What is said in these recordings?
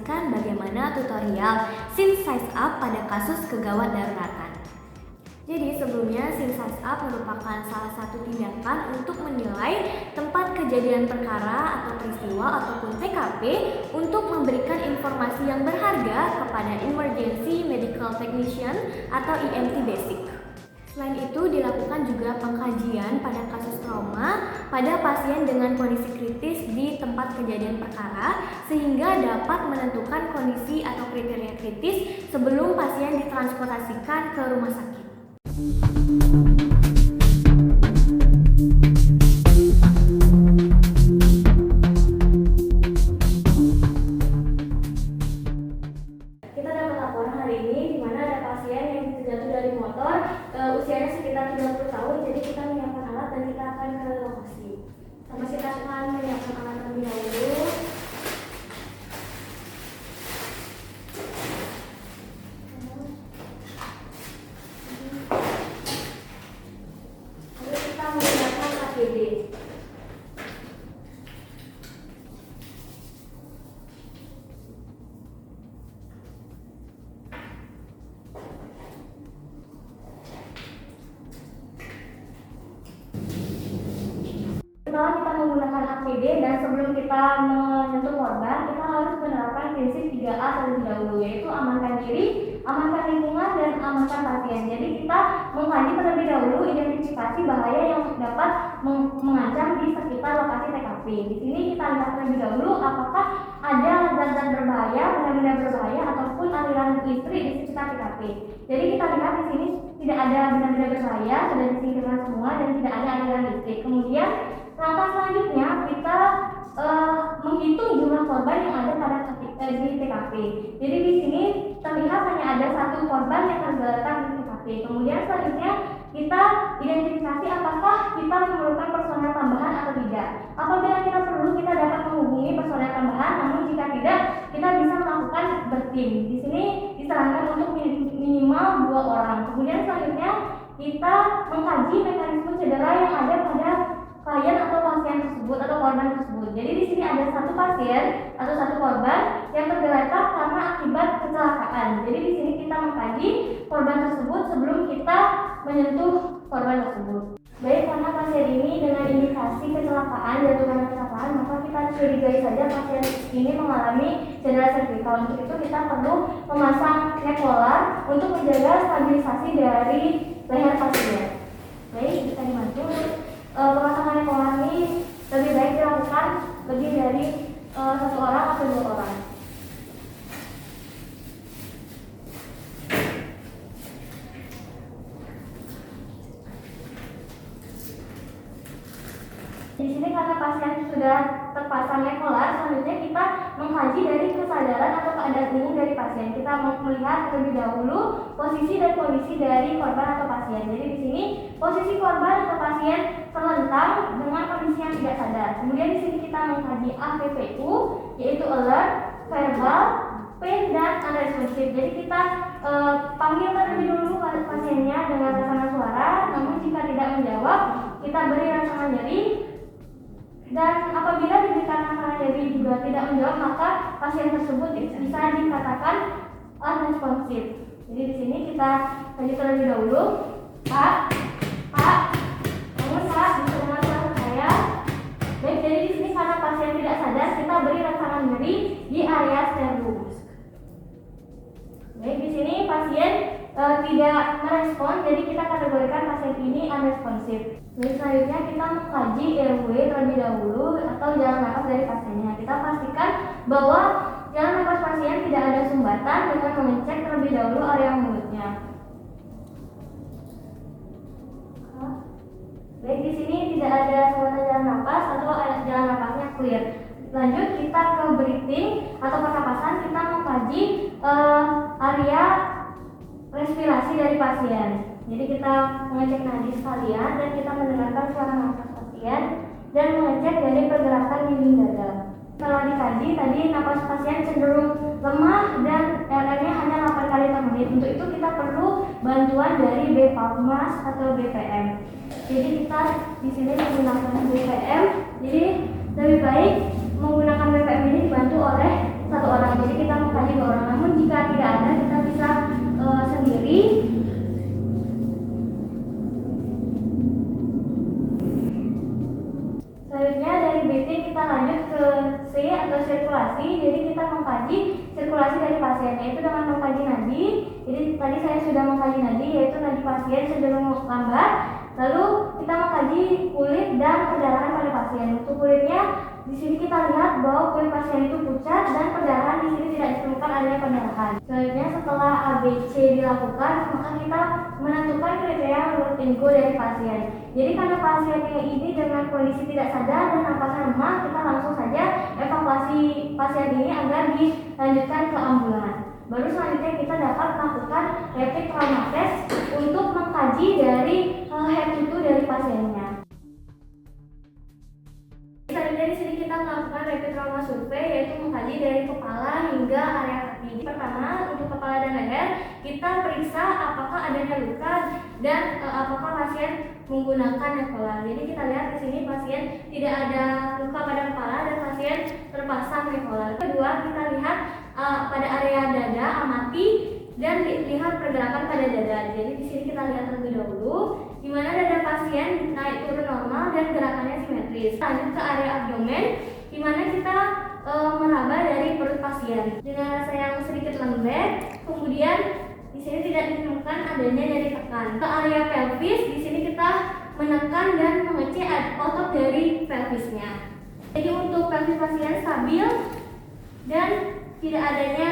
menyaksikan bagaimana tutorial SynSizeUp pada kasus kegawat daruratan. Jadi sebelumnya SynSizeUp merupakan salah satu tindakan untuk menilai tempat kejadian perkara atau peristiwa ataupun TKP untuk memberikan informasi yang berharga kepada Emergency Medical Technician atau EMT Basic. Selain itu dilakukan juga pengkajian pada kasus trauma pada pasien dengan kondisi kritis di tempat kejadian perkara sehingga dapat menentukan kondisi atau kriteria kritis sebelum pasien ditransportasikan ke rumah sakit. Kita dapat laporan hari ini di mana ada pasien yang terjatuh dari motor, usianya sekitar 30 tahun. Jadi kita menyiapkan alat dan kita akan ke lokasi. Sama kita akan menyiapkan alat terlebih dahulu. Lalu kita menggunakan APD. Setelah kita menggunakan APD dan sebelum kita menyentuh korban, kita harus menerapkan prinsip 3A terlebih dahulu, yaitu amankan diri, amankan lingkungan, dan amankan pasien. Jadi kita mengkaji terlebih dahulu identifikasi bahaya yang dapat mengancam di sekitar lokasi TKP. Di sini kita lihat terlebih dahulu apakah ada zat-zat berbahaya, benda-benda berbahaya, ataupun aliran listrik di sekitar TKP. Jadi kita lihat di sini tidak ada benda-benda berbahaya, sudah disingkirkan semua, dan tidak ada aliran listrik. Kemudian langkah selanjutnya kita menghitung jumlah korban yang ada pada di TKP. Jadi di sini terlihat hanya ada satu korban yang tergeletak di TKP. Kemudian selanjutnya kita identifikasi apakah kita memerlukan personel tambahan atau tidak. Apabila kita perlu, kita dapat menghubungi personel tambahan. Namun jika tidak, kita bisa melakukan bertim. Di sini disarankan untuk minimal 2 orang. Kemudian selanjutnya kita mengkaji mekanisme cedera yang ada pada klien atau pasien tersebut atau korban tersebut. Jadi di sini ada satu pasien atau satu korban yang tergeletak karena akibat kecelakaan. Jadi di sini kita mengkaji korban tersebut sebelum kita menyentuh korban tersebut. Baik, karena pasien ini dengan indikasi kecelakaan, jatuh karena kecelakaan, maka kita curigai saja pasien ini mengalami cedera servikal. Untuk itu kita perlu memasang neck collar untuk menjaga stabilisasi dari leher pasien. Baik, bisa dibantu. Pemasangan neck collar ini lebih baik dilakukan lebih dari 1 orang atau 2 orang. Di sini karena pasien sudah terpasang neck collar, selanjutnya kita mengkaji dari kesadaran atau keadaan umum dari pasien. Kita mau melihat terlebih dahulu posisi dan kondisi dari korban atau pasien. Jadi di sini posisi korban atau pasien terlentang dengan kondisi yang tidak sadar. Kemudian di sini kita mengkaji APPU, yaitu alert, verbal, pain, dan unresponsive. Jadi kita panggil terlebih dulu pasiennya dengan rangsangan suara. Namun jika tidak menjawab, kita beri rangsangan nyeri. Dan apabila diberikan rangsangan nyeri juga tidak menjawab, maka pasien tersebut bisa dikatakan unresponsive. Jadi di sini kita kaji terlebih dahulu. Pak, kamu saat bisa dengar suara saya? Baik, jadi di sini karena pasien tidak sadar, kita beri rangsangan nyeri di area sternum. Baik, di sini pasien tidak merespon, jadi kita kategorikan pasien ini unresponsive. Baik, selanjutnya kita mengkaji airway terlebih dahulu atau jalan nafas dari pasiennya. Kita pastikan bahwa jalan nafas pasien tidak ada sumbatan dengan mengecek terlebih dahulu area mulutnya. Baik, di sini tidak ada sumbatan jalan nafas atau jalan nafasnya clear. Lanjut kita ke breathing atau pernapasan. Kita mengkaji area respirasi dari pasien. Jadi kita mengecek nadi sekalian dan kita mendengarkan suara nafas pasien dan mengecek dari pergerakan dinding dada. Setelah dikaji, tadi nafas pasien cenderung lemah dan RR-nya hanya 8 kali per menit. Untuk itu kita perlu bantuan dari BPAPMAS atau BPM. Jadi kita di sini menggunakan BPM. Jadi lebih baik menggunakan BPM ini dibantu oleh satu orang, jadi kita mengkaji 2 orang. Namun jika tidak ada, kita bisa sendiri. Selanjutnya dari BT kita lanjut ke C atau sirkulasi. Jadi kita mengkaji sirkulasi dari pasien, yaitu dengan mengkaji nadi. Jadi tadi saya sudah mengkaji nadi, yaitu nadi pasien cenderung lambat. Lalu kita mengkaji kulit dan perdarahan pada pasien. Untuk kulitnya, di sini kita lihat bahwa kulit pasien itu pucat dan perdarahan di sini tidak ditemukan adanya perdarahan. Selanjutnya setelah ABC dilakukan, maka kita menentukan kriteria load and go dari pasien. Jadi karena pasiennya ini dengan kondisi tidak sadar dan napasnya lemah, kita langsung saja evakuasi pasien ini agar dilanjutkan ke ambulan. Baru selanjutnya kita dapat melakukan rapid trauma test untuk mengkaji dari head to toe dari pasiennya. Selanjutnya di sini kita melakukan rapid trauma survey, yaitu mengkaji dari kepala hingga area kaki. Pertama, untuk kepala dan leher, kita periksa apakah adanya luka dan apakah pasien menggunakan nekolar. Jadi kita lihat di sini pasien tidak ada luka pada kepala dan pasien terpasang nekolar. Kedua, kita lihat pada area dada amati dan lihat pergerakan pada dada. Jadi di sini kita lihat terlebih dahulu di mana dada pasien naik turun normal dan gerakannya simetris. Lanjut ke area abdomen, di mana kita meraba dari perut pasien dengan rasa yang sedikit lembek. Kemudian di sini tidak ditemukan adanya nyeri tekan. Ke area pelvis, di sini kita menekan dan mengecek otot dari pelvisnya. Jadi untuk pelvis pasien stabil dan tidak adanya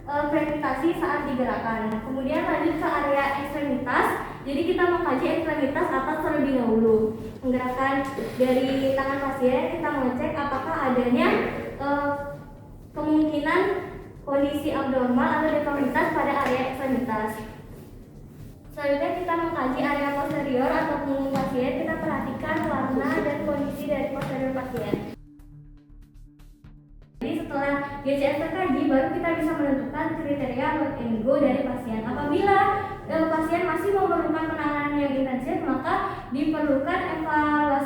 fragmentasi saat digerakkan. Kemudian lanjut ke area ekstremitas. Jadi kita mengkaji ekstremitas atas terlebih dahulu. Menggerakkan dari tangan pasien, kita mengecek apakah adanya kemungkinan kondisi abnormal atau deformitas pada area ekstremitas. Selanjutnya kita mengkaji area posterior atau punggung pasien. Kita perhatikan warna dan kondisi dari posterior pasien. Jadi setelah GCS terkaji, baru kita bisa menentukan kriteria load and go dari pasien. Apabila pasien masih memerlukan penanganan yang intensif, maka diperlukan evaluasi